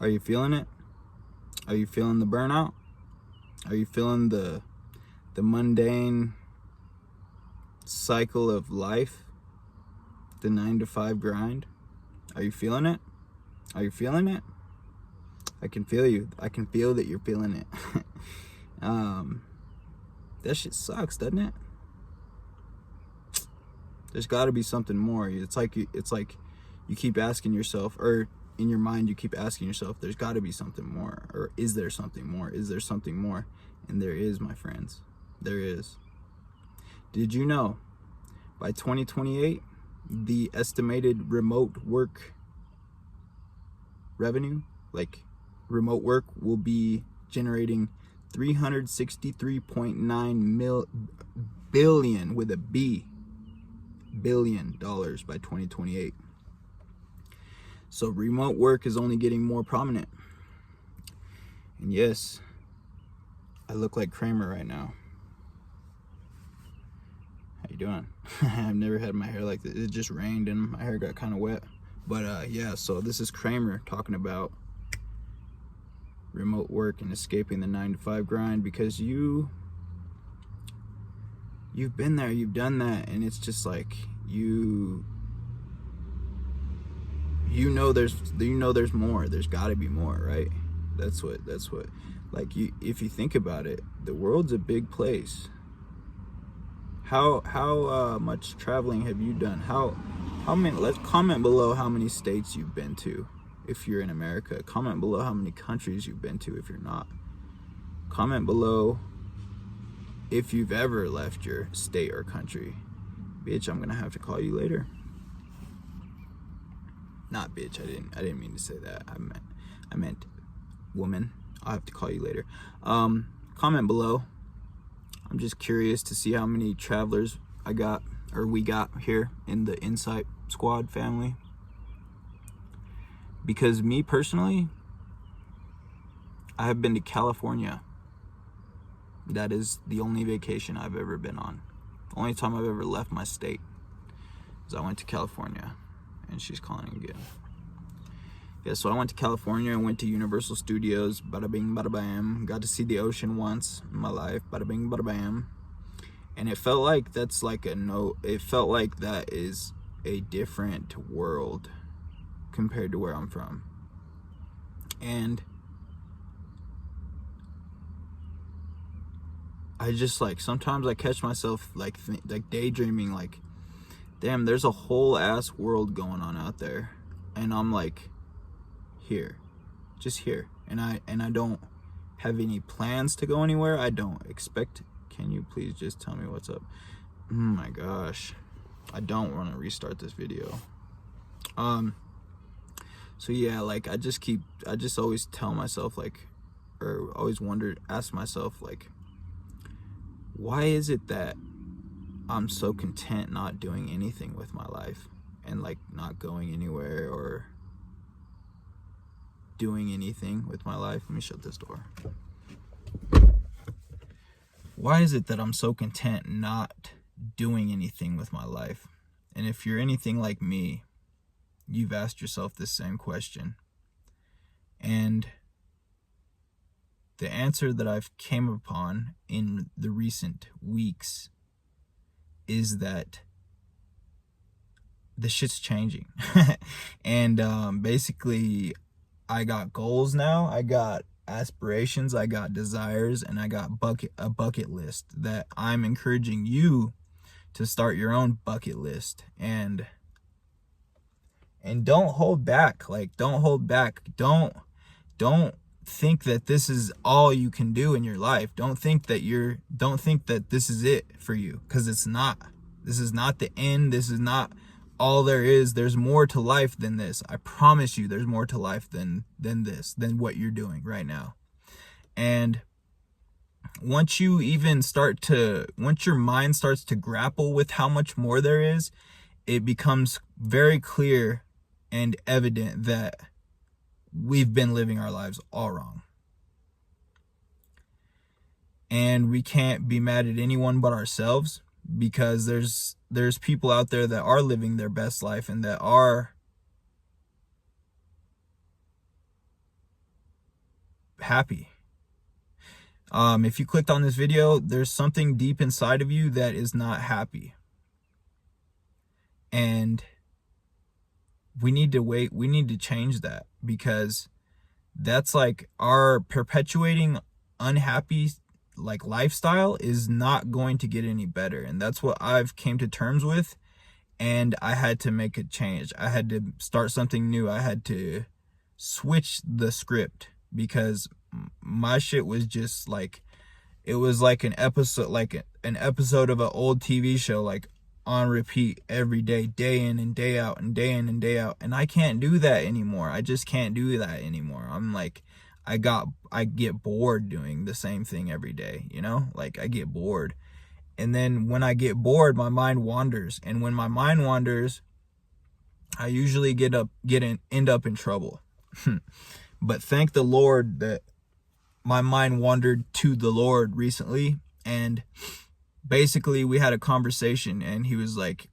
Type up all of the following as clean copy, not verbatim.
Are you feeling it? Are you feeling the burnout? Are you feeling the mundane cycle of life? The 9 to 5 grind? Are you feeling it? Are you feeling it? I can feel you. I can feel that you're feeling it. That shit sucks, doesn't it? There's got to be something more. It's like you keep asking yourself, or in your mind you keep asking yourself, there's got to be something more, or is there something more? Is there something more? And there is, my friends. There is. Did you know by 2028 the estimated remote work revenue, like remote work, will be generating $363.9 billion with a B billion dollars by 2028. So remote work is only getting more prominent. And yes, I look like Kramer right now. How you doing? I've never had my hair like this. It just rained and my hair got kind of wet. But yeah, so this is Kramer talking about remote work and escaping the 9 to 5 grind, because you've been there, you've done that, and it's just like you know there's more. There's got to be more, right? That's what like, if you think about it, the world's a big place. How much traveling have you done? How many? Let's comment below how many states you've been to if you're in America. Comment below how many countries you've been to if you're not. Comment below if you've ever left your state or country. Bitch, I'm gonna have to call you later. Not bitch, I didn't mean to say that. I meant woman. I'll have to call you later. Comment below. I'm just curious to see how many travelers we got here in the Insight Squad family. Because me personally, I have been to California. That is the only vacation I've ever been on. The only time I've ever left my state is I went to California. And she's calling again. Yeah, so I went to California. I went to Universal Studios. Bada bing, bada bam. Got to see the ocean once in my life. Bada bing, bada bam. And it felt like it felt like that is a different world compared to where I'm from. And I just, like, sometimes I catch myself like daydreaming, like, damn, there's a whole ass world going on out there, and I'm like here, just here, and I don't have any plans to go anywhere. I don't expect. Can you please just tell me what's up? Oh my gosh, I don't want to restart this video. So yeah, like, I just always tell myself, like, or always ask myself, like, why is it that I'm so content not doing anything with my life, and like not going anywhere or doing anything with my life? Let me shut this door. Why is it that I'm so content not doing anything with my life? And if you're anything like me, you've asked yourself this same question. And the answer that I've came upon in the recent weeks is that the shit's changing. And basically, I got goals now, I got aspirations, I got desires, and I got a bucket list that I'm encouraging you to start your own bucket list. And don't hold back. Like, don't hold back. Don't think that this is all you can do in your life. Don't think that this is it for you, because it's not. This is not the end. This is not all there is. There's more to life than this. I promise you, there's more to life than what you're doing right now. And once your mind starts to grapple with how much more there is, it becomes very clear and evident that we've been living our lives all wrong. And we can't be mad at anyone but ourselves, because there's people out there that are living their best life and that are happy. If you clicked on this video, there's something deep inside of you that is not happy. And we need to change that, because that's like our perpetuating unhappy like lifestyle is not going to get any better. And that's what I've came to terms with. And I had to make a change. I had to start something new. I had to switch the script, because my shit was just like, it was like an episode of an old TV show, like on repeat every day, day in and day out and day in and day out. And I can't do that anymore. I just can't do that anymore. I'm like, I get bored doing the same thing every day, you know? Like, I get bored. And then when I get bored, my mind wanders. And when my mind wanders, I usually end up in trouble. But thank the Lord that my mind wandered to the Lord recently. And basically we had a conversation, and he was like,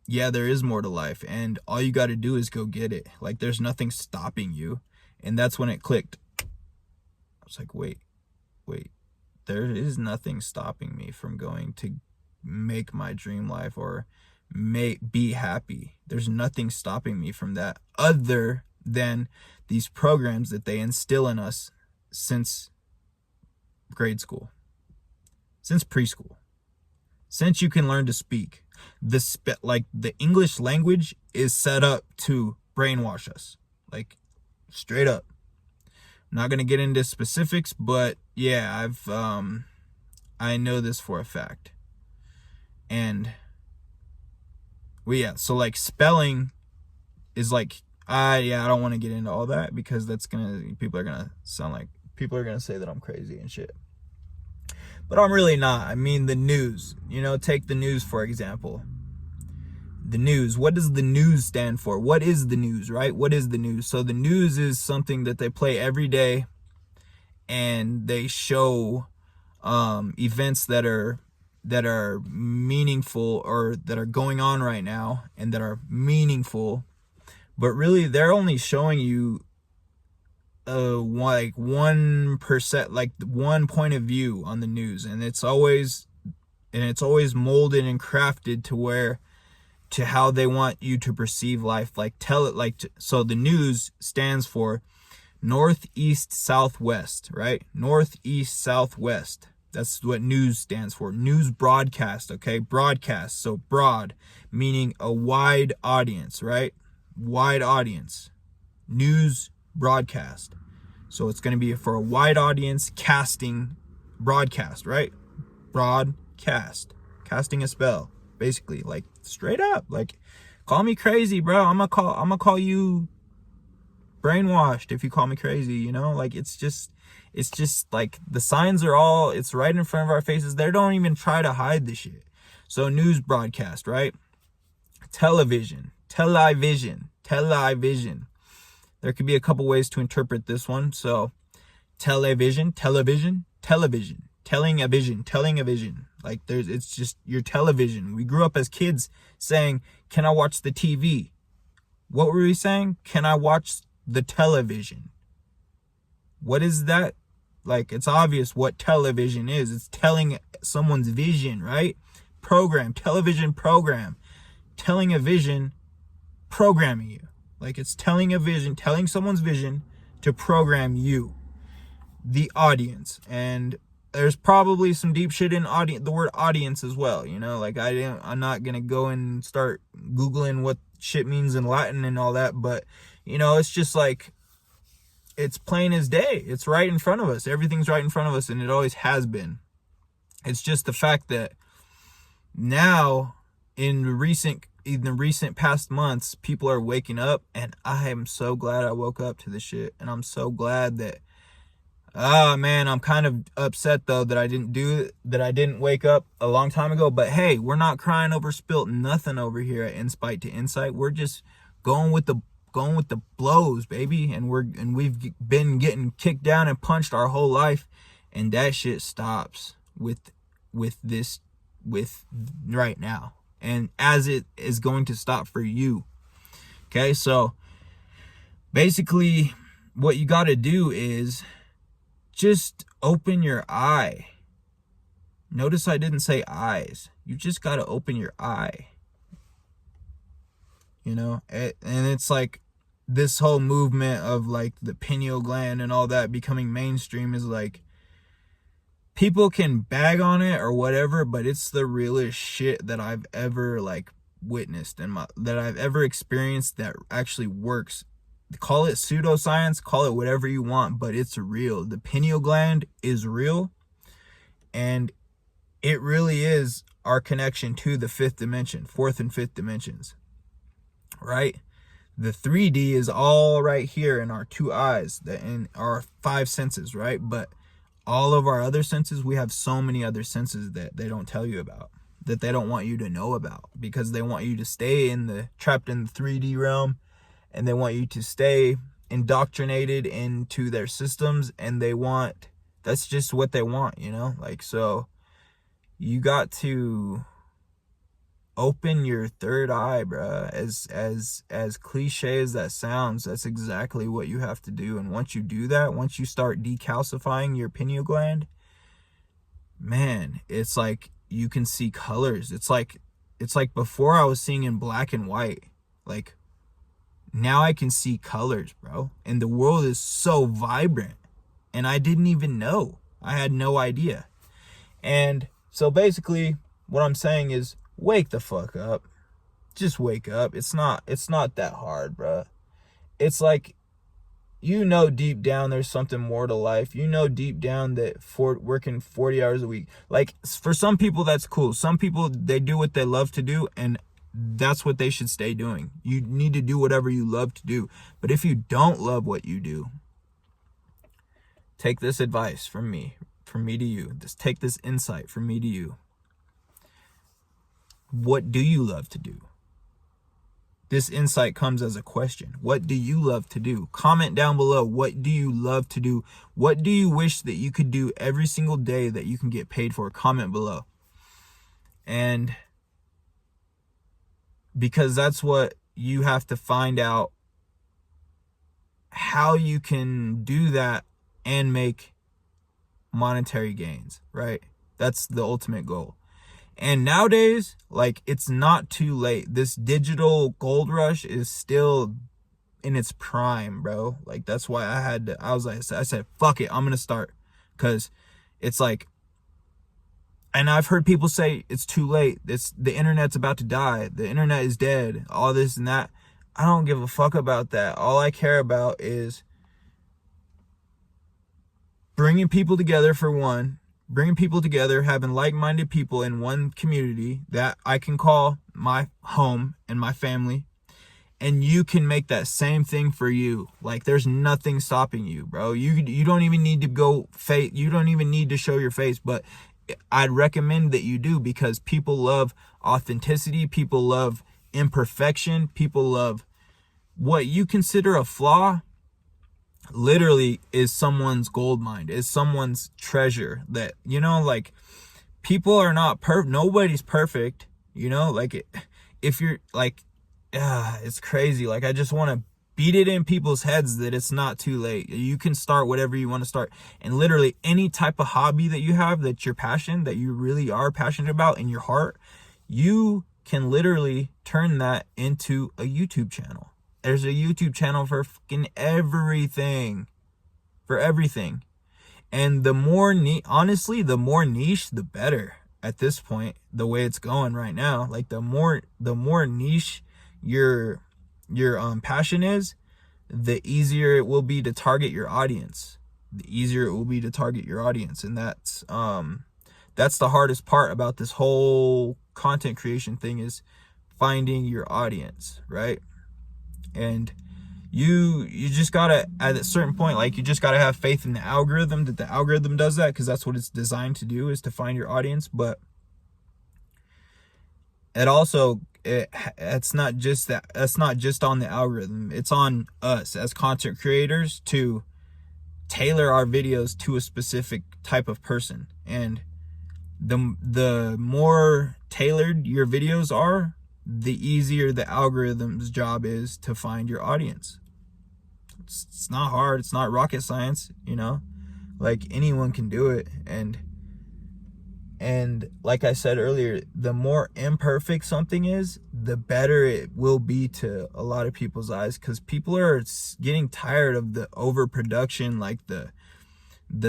yeah, there is more to life, and all you got to do is go get it. Like, there's nothing stopping you. And that's when it clicked. I was like, wait, there is nothing stopping me from going to make my dream life or be happy. There's nothing stopping me from that, other than these programs that they instill in us since grade school, since preschool, since you can learn to speak. The English language is set up to brainwash us, like, straight up. I'm not gonna get into specifics, but yeah, I know this for a fact. And so like spelling is like, I don't want to get into all that, because people are gonna say that I'm crazy and shit. But I'm really not. I mean, the news, take the news for example. The news, what does the news stand for? What is the news, right? What is the news? So the news is something that they play every day, and they show events that are meaningful, or that are going on right now and that are meaningful. But really, they're only showing you like 1%, like one point of view on the news, and it's always molded and crafted to how they want you to perceive life. So the news stands for northeast southwest, right? Northeast southwest. That's what news stands for. News broadcast, okay? Broadcast. So broad, meaning a wide audience, right? Wide audience. News broadcast. So it's going to be for a wide audience, casting broadcast, right? Broadcast. Casting a spell. Basically, like, straight up, like, call me crazy, bro. I'm gonna call you brainwashed if you call me crazy, like, it's just like the signs are it's right in front of our faces. They don't even try to hide the shit. So news broadcast, right? Television. There could be a couple ways to interpret this one. So television, telling a vision. Like, it's just your television. We grew up as kids saying, can I watch the TV? What were we saying? Can I watch the television? What is that? Like, it's obvious what television is. It's telling someone's vision, right? Television program. Telling a vision, programming you. Like, it's telling someone's vision to program you, the audience. And there's probably some deep shit in the word audience as well, like, I'm not gonna go and start Googling what shit means in Latin and all that, but it's just like, it's plain as day. It's right in front of us. Everything's right in front of us, and it always has been. It's just the fact that now, in the recent past months, people are waking up, and I am so glad I woke up to this shit. And I'm so glad that, man, I'm kind of upset though that I didn't wake up a long time ago. But hey, we're not crying over spilt nothing over here at Inspite to Insight. We're just going with the blows, baby. And we've been getting kicked down and punched our whole life, and that shit stops with right now, and as it is going to stop for you. Okay, so basically, what you got to do is just open your eye. Notice I didn't say eyes. You just got to open your eye. You know, and it's like this whole movement of like the pineal gland and all that becoming mainstream is like, people can bag on it or whatever, but it's the realest shit that I've ever like witnessed and that I've ever experienced that actually works. Call it pseudoscience, call it whatever you want, but it's real. The pineal gland is real, and it really is our connection to the fifth dimension, fourth and fifth dimensions, right? The 3D is all right here in our two eyes, in our five senses, right? But all of our other senses, we have so many other senses that they don't tell you about, that they don't want you to know about, because they want you to stay trapped in the 3D realm, and they want you to stay indoctrinated into their systems, and that's just what they want, you know? Like, so you got to open your third eye, bruh. As cliche as that sounds, that's exactly what you have to do. And once you do that, once you start decalcifying your pineal gland, man, it's like you can see colors. It's like before I was seeing in black and white. Like, now I can see colors, bro. And the world is so vibrant. And I didn't even know. I had no idea. And so basically what I'm saying is, wake the fuck up. Just wake up. It's not that hard, bro. It's like, you know, deep down there's something more to life. You know deep down that working 40 hours a week, like, for some people that's cool. Some people, they do what they love to do, and that's what they should stay doing. You need to do whatever you love to do. But if you don't love what you do, take this advice from me to you. Just take this insight from me to you. What do you love to do? This insight comes as a question. What do you love to do? Comment down below. What do you love to do? What do you wish that you could do every single day that you can get paid for? Comment below. And because that's what you have to find out, how you can do that and make monetary gains, right? That's the ultimate goal. And nowadays, like, it's not too late. This digital gold rush is still in its prime, bro. Like, that's why I said, fuck it, I'm gonna start. Because it's like, and I've heard people say it's too late. The internet's about to die. The internet is dead. All this and that. I don't give a fuck about that. All I care about is bringing people together, for one. Bringing people together, having like-minded people in one community that I can call my home and my family. And you can make that same thing for you. Like, there's nothing stopping you, bro. You don't even need to you don't even need to show your face, but I'd recommend that you do, because people love authenticity. People love imperfection. People love what you consider a flaw. Literally is someone's gold mine, is someone's treasure. That, you know, like, people are not nobody's perfect, you know. Like, if you're like, it's crazy. Like, I just want to beat it in people's heads that it's not too late. You can start whatever you want to start. And literally any type of hobby that you have, that you really are passionate about in your heart, you can literally turn that into a YouTube channel. There's a YouTube channel for fucking everything. For everything. And the more honestly, the more niche, the better at this point, the way it's going right now. Like, the more niche your passion is, the easier it will be to target your audience. And that's the hardest part about this whole content creation thing, is finding your audience, right? And you just gotta, at a certain point, like, you just gotta have faith in the algorithm, that the algorithm does that, because that's what it's designed to do, is to find your audience. But it also, it's not just that. That's not just on the algorithm. It's on us as content creators to tailor our videos to a specific type of person. And the more tailored your videos are, the easier the algorithm's job is to find your audience. It's not hard. It's not rocket science, you know? Like, anyone can do it. And like I said earlier, the more imperfect something is, the better it will be to a lot of people's eyes, because people are getting tired of the overproduction, like the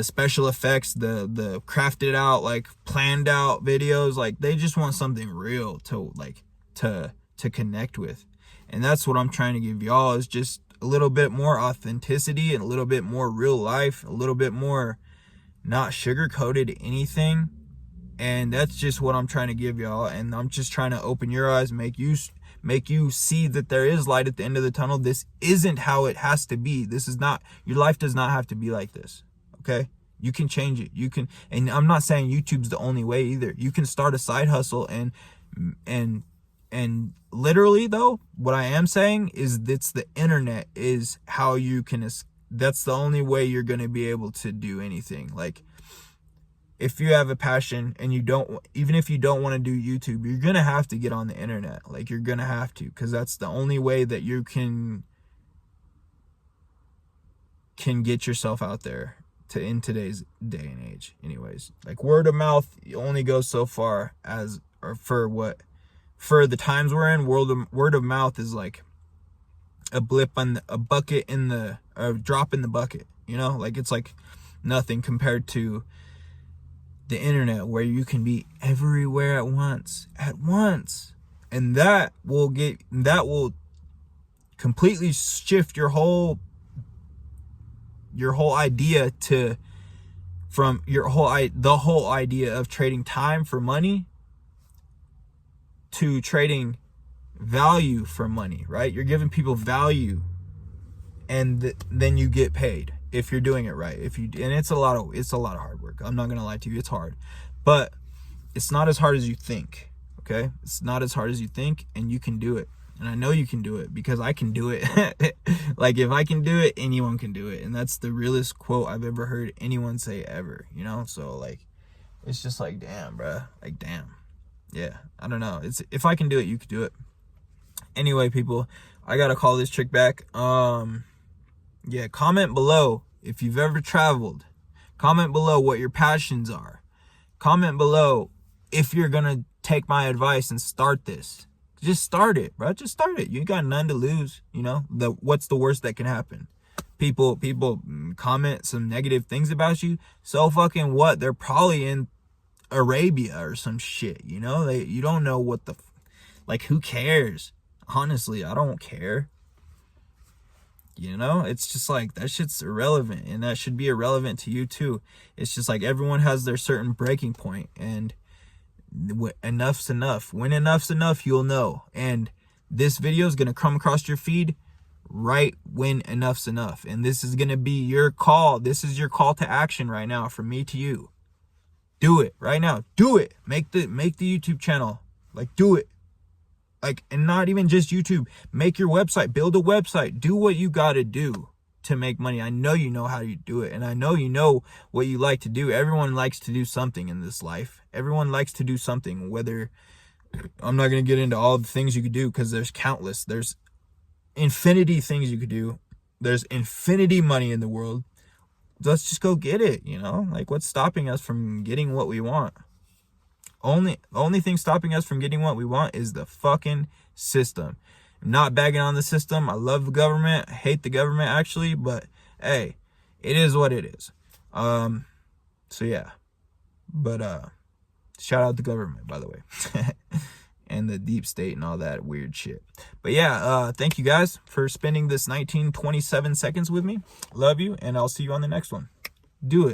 special effects, the crafted out, like planned out videos. Like, they just want something real to connect with. And that's what I'm trying to give y'all, is just a little bit more authenticity and a little bit more real life, a little bit more not sugar-coated anything. And that's just what I'm trying to give y'all. And I'm just trying to open your eyes, make you see that there is light at the end of the tunnel. This isn't how it has to be. This is not, your life does not have to be like this. Okay? You can change it. You can, and I'm not saying YouTube's the only way either. You can start a side hustle, and literally though, what I am saying is it's the internet is how you can, that's the only way you're going to be able to do anything. Like, if you have a passion and even if you don't want to do YouTube, you're going to have to get on the internet. Like, you're going to have to, because that's the only way that you can get yourself out there in today's day and age. Anyways, like, word of mouth only goes so far for the times we're in. Word of mouth is like a drop in the bucket, you know? Like, it's like nothing compared to the internet, where you can be everywhere at once, and that will completely shift your whole idea the whole idea of trading time for money to trading value for money, right? You're giving people value, and then you get paid if you're doing it right. And it's a lot of hard work. I'm not gonna lie to you, it's hard, but it's not as hard as you think. Okay, it's not as hard as you think, and you can do it. And I know you can do it, because I can do it. Like, if I can do it, anyone can do it. And that's the realest quote I've ever heard anyone say ever, you know? So, like, it's just like, damn, bruh. Like, damn. Yeah, I don't know. If I can do it, you can do it. Anyway, people, I gotta call this trick back. Yeah, comment below if you've ever traveled. Comment below what your passions are. Comment below if you're gonna take my advice and start this. Just start it, bro. Just start it. You got none to lose, you know? What's the worst that can happen? People comment some negative things about you. So fucking what? They're probably in Arabia or some shit, you know? You don't know what like, who cares? Honestly, I don't care. You know, it's just like, that shit's irrelevant, and that should be irrelevant to you too. It's just like, everyone has their certain breaking point, and enough's enough. When enough's enough, you'll know. And this video is going to come across your feed right when enough's enough. And this is going to be your call. This is your call to action right now, from me to you. Do it right now. Do it. Make the YouTube channel. Like, do it. Like, and not even just YouTube. Make your website. Build a website. Do what you got to do to make money. I know you know how you do it, and I know you know what you like to do. Everyone likes to do something in this life. Everyone likes to do something. Whether, I'm not going to get into all the things you could do, because there's countless. There's infinity things you could do. There's infinity money in the world. Let's just go get it, you know? Like, what's stopping us from getting what we want? The only thing stopping us from getting what we want is the fucking system. I'm not bagging on the system. I love the government. I hate the government, actually, but hey, it is what it is. So yeah. But shout out the government, by the way. And the deep state and all that weird shit. But yeah, thank you guys for spending this 1927 seconds with me. Love you, and I'll see you on the next one. Do it.